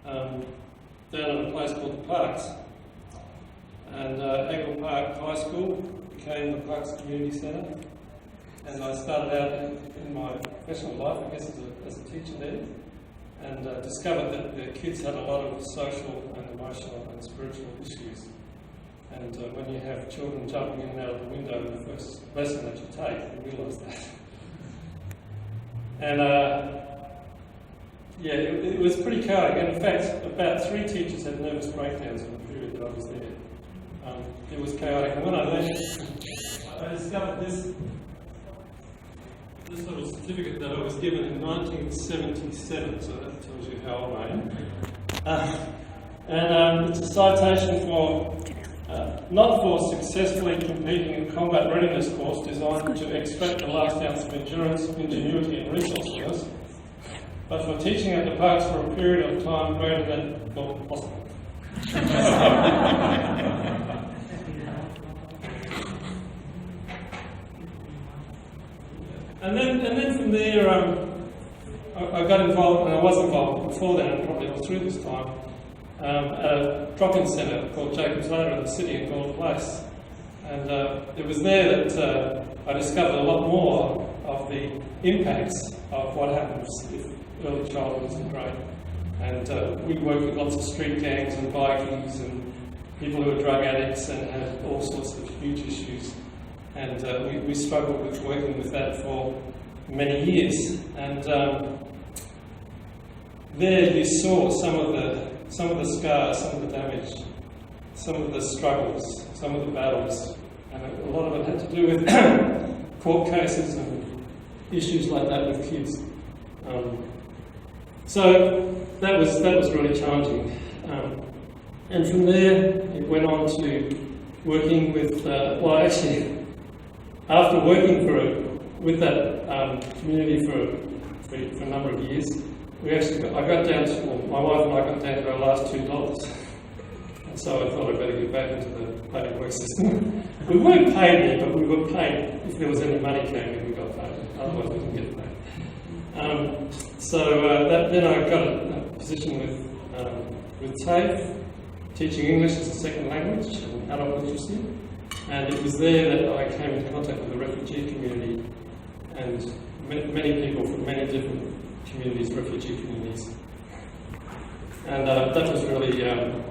down at a place called the Parks. And Eagle Park High School became the Parks Community Centre. And I started out in my professional life, I guess, as a teacher there, and discovered that the kids had a lot of social and emotional and spiritual issues. And when you have children jumping in and out of the window, the first lesson that you take, you realise that. And yeah, it was pretty chaotic. And in fact, about 3 teachers had nervous breakdowns in the period that I was there. It was chaotic. And when I left, I discovered this little certificate that I was given in 1977, so that tells you how old I am. And it's a citation for not for successfully competing in combat readiness course designed to extract the last ounce of endurance, ingenuity and resourcefulness, but for teaching at the Parks for a period of time greater than possible. And then from there, I got involved, and I was involved before then, and probably all through this time, at a drop-in centre called Jacob's Ladder in the city in Gold Place. And it was there that I discovered a lot more of the impacts of what happens if early childhood isn't great. And we worked with lots of street gangs and bikies and people who are drug addicts and had all sorts of huge issues. And we struggled with working with that for many years. And there you saw some of the scars, some of the damage, some of the struggles, some of the battles. And a lot of it had to do with court cases and issues like that with kids. So that was really challenging. And from there, it went on to working with, after working with that community for a number of years, I got down to, my wife and I got down to our last $2. And so I thought I'd better get back into the paid work system. We weren't paid there, but we were paid. If there was any money came in, we got paid. Otherwise we didn't get paid. Then I got a position with TAFE, teaching English as a second language and adult literacy. And it was there that I came into contact with the refugee community and many people from many different communities, refugee communities. And that was really an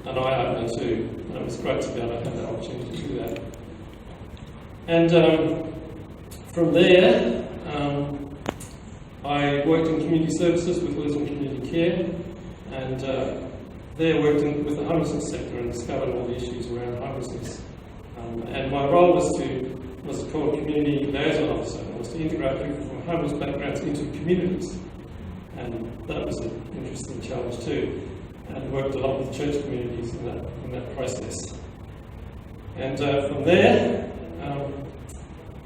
eye-opener too. And it was great to be able to have that opportunity to do that. And from there, I worked in community services with Lisbon Community Care, and there worked with the homelessness sector and discovered all the issues around homelessness. And my role was called Community Liaison Officer. It was to integrate people from homeless backgrounds into communities. And that was an interesting challenge too. And worked a lot with church communities in that process. And from there,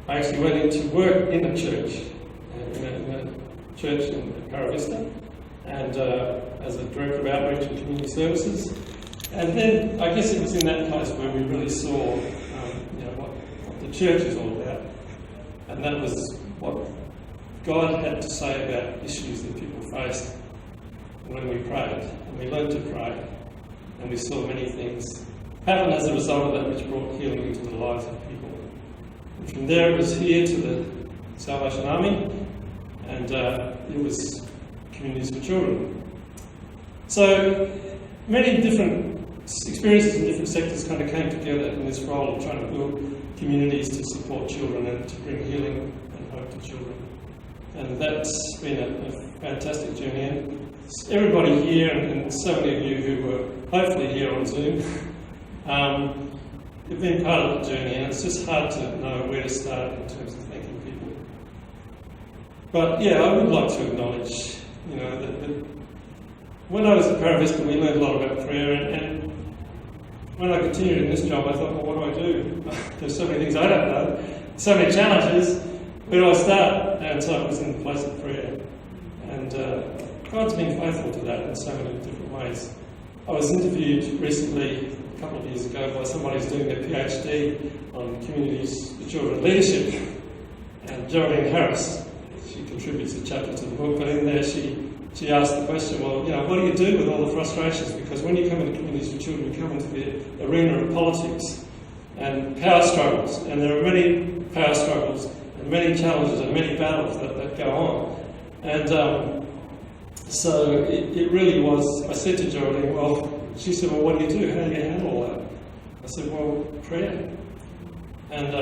I actually went into work in a church, in a church in Caravista, and as a Director of Outreach and Community Services. And then I guess it was in that place where we really saw what the church is all about. And that was what God had to say about issues that people faced when we prayed. And we learned to pray, and we saw many things happen as a result of that, which brought healing into the lives of people. And from there it was here to the Salvation Army, and it was Communities for Children. So many different experiences in different sectors kind of came together in this role of trying to build communities to support children and to bring healing and hope to children. And that's been a fantastic journey. And everybody here, and so many of you who were hopefully here on Zoom, have been part of the journey, and it's just hard to know where to start in terms of thanking people. But yeah, I would like to acknowledge, that when I was at Caravista, we learned a lot about prayer, and when I continued in this job, I thought, well, what do I do? There's so many things I don't know, so many challenges. Where do I start? And so it was in the place of prayer. And God's been faithful to that in so many different ways. I was interviewed recently, a couple of years ago, by somebody who's doing their PhD on Communities for Children Leadership. And Geraldine Harris, she contributes a chapter to the book, but in there she she asked the question, well, what do you do with all the frustrations? Because when you come into Communities for Children, you come into the arena of politics and power struggles, and there are many power struggles and many challenges and many battles that go on. And so it really was, I said to Geraldine, she said, well, what do you do? How do you handle all that? I said, well, prayer. And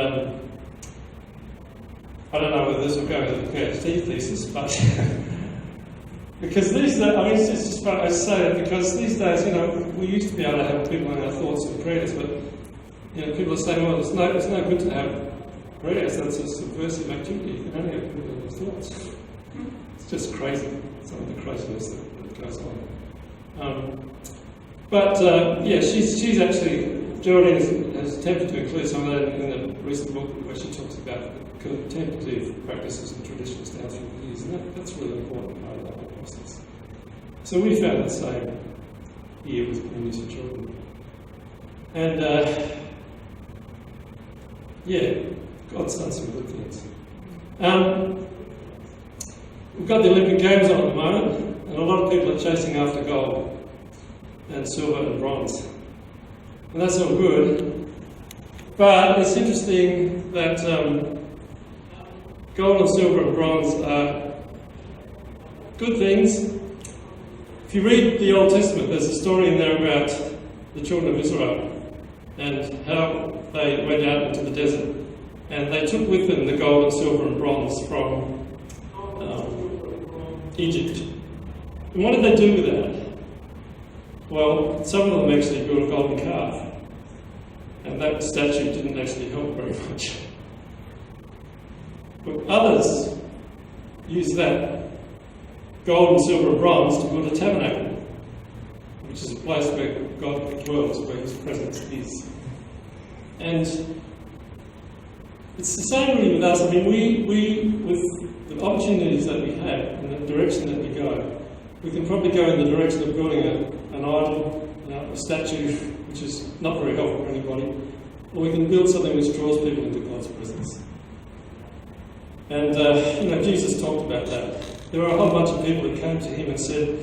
I don't know whether this will go into the PhD thesis, but because these days, it's just funny I say it, because these days, we used to be able to have people in our thoughts and prayers, but people are saying, well, it's no good to have prayers, that's a subversive activity, you can only have people in your thoughts. It's just crazy, some of the craziness that goes on. She's actually, Geraldine has attempted to include some of that in the recent book where she talks about contemplative practices and traditions down through the years, and that's really an important part of that whole process. So we found the same here with Communities for Children. And God's done some good things. We've got the Olympic Games on at the moment, and a lot of people are chasing after gold and silver and bronze. And that's all good, but it's interesting that gold and silver and bronze are good things. If you read the Old Testament, there's a story in there about the children of Israel and how they went out into the desert, and they took with them the gold and silver and bronze from Egypt. And what did they do with that? Well, some of them actually built a golden calf, and that statue didn't actually help very much. But others used that gold and silver and bronze to build a tabernacle, which is a place where God dwells, where His presence is. And it's the same really with us. We with the opportunities that we have and the direction that we go, we can probably go in the direction of building an idol, a statue, which is not very helpful for anybody, or we can build something which draws people into God's presence. And Jesus talked about that. There were a whole bunch of people that came to Him and said,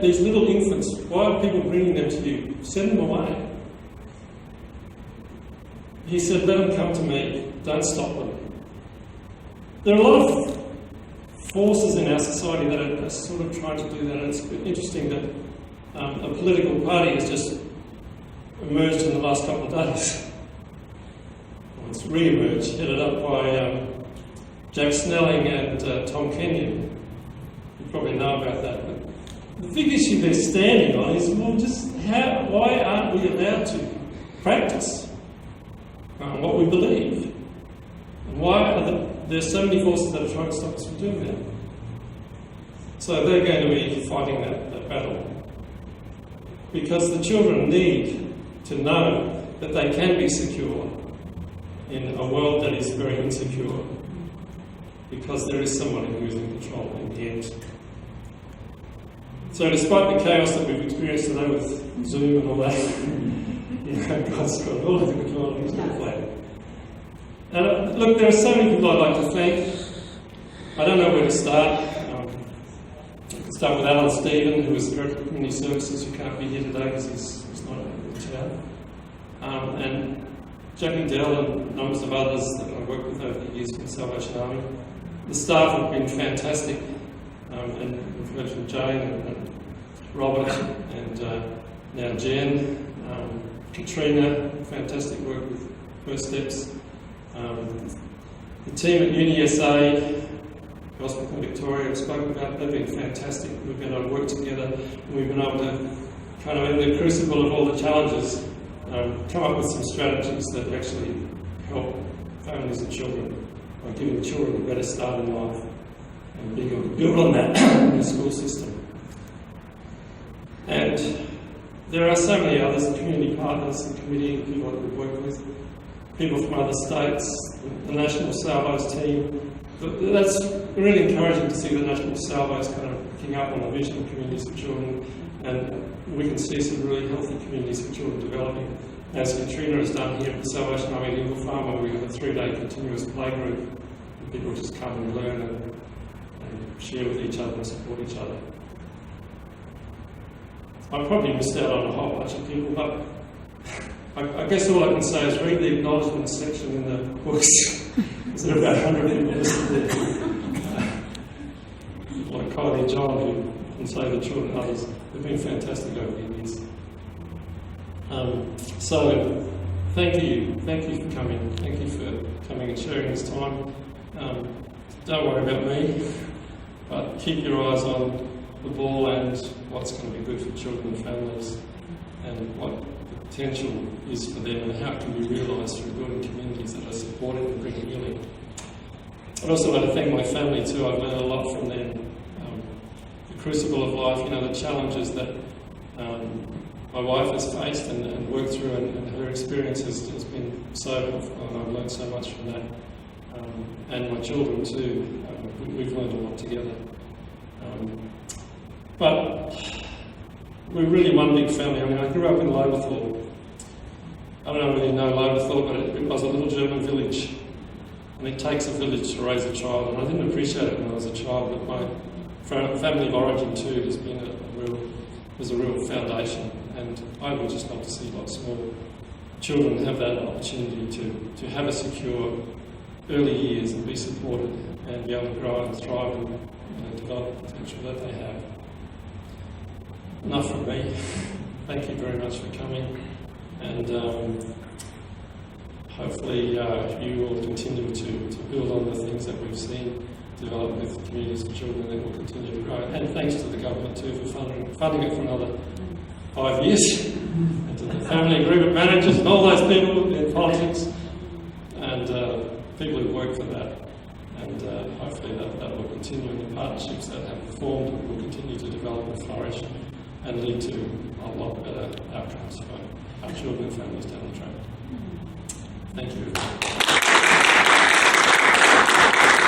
these little infants, why are people bringing them to you? Send them away. He said, let them come to me, don't stop them. There are a lot of forces in our society that are sort of trying to do that, and it's interesting that a political party has just emerged in the last couple of days. Well, it's re-emerged, headed up by Jack Snelling and Tom Kenyon. You probably know about that. But the big issue they're standing on is, why aren't we allowed to practice what we believe? And why are there's so many forces that are trying to stop us from doing that? So they're going to be fighting that battle. Because the children need to know that they can be secure in a world that is very insecure, because there is somebody who is in control in the end. So despite the chaos that we've experienced today with Zoom and all that, God's got all of the control of His plan. And look, there are so many people I'd like to thank. I don't know where to start. I could start with Alan Stephen, who is the Director of Community Services, who can't be here today because he's not in the town. And Jackie Dell and numbers of others that I've worked with over the years from the Salvation Army. The staff have been fantastic, and we've heard from Jane and Robert and now Jen, Katrina, fantastic work with First Steps. The team at UniSA, Gospel in Victoria, I've spoken about, they've been fantastic. We've been able to work together, and we've been able to kind of, in the crucible of all the challenges, come up with some strategies that actually help families and children by giving children a better start in life and being able to build on that in the school system. And there are so many others, community partners and committee people that we've worked with, people from other states, the National Salvos team. But that's really encouraging to see the National Salvos kind of picking up on the vision of Communities for Children, and we can see some really healthy communities for children developing, as Katrina has done here at the Salvation Army in Eagle Farm, where we have a 3-day continuous play group, and people just come and learn and share with each other and support each other. I probably missed out on a whole bunch of people, but I guess all I can say is read the acknowledgement section in the books. There's about 100 people listed there. Like Kylie and John, who can say the children and others. They've been fantastic over the years. So, thank you for coming. Thank you for coming and sharing this time. Don't worry about me, but keep your eyes on the ball and what's going to be good for children and families, and what the potential is for them, and how it can be realised through building communities that are supportive and bringing healing. I'd also like to thank my family too. I've learned a lot from them. The crucible of life, the challenges that my wife has faced and worked through, and her experience has been so helpful, and I've learned so much from that. And my children too. We've learned a lot together. But we're really one big family. I mean, I grew up in Loberthal. I don't know whether you know Loberthal, but it was a little German village. And it takes a village to raise a child. And I didn't appreciate it when I was a child, but my family of origin too has been a real foundation. And I would just love to see lots more children have that opportunity to have a secure early years and be supported and be able to grow and thrive and develop the potential that they have. Enough from me. Thank you very much for coming, and hopefully you will continue to build on the things that we've seen develop with communities for children, and will continue to grow. And thanks to the government too for funding it for another 5 years, and to the family agreement managers and all those people in politics and people who work for that. And hopefully that will continue, and the partnerships that have formed will continue to develop and flourish and lead to a lot better outcomes for our children and families down the track. Thank you.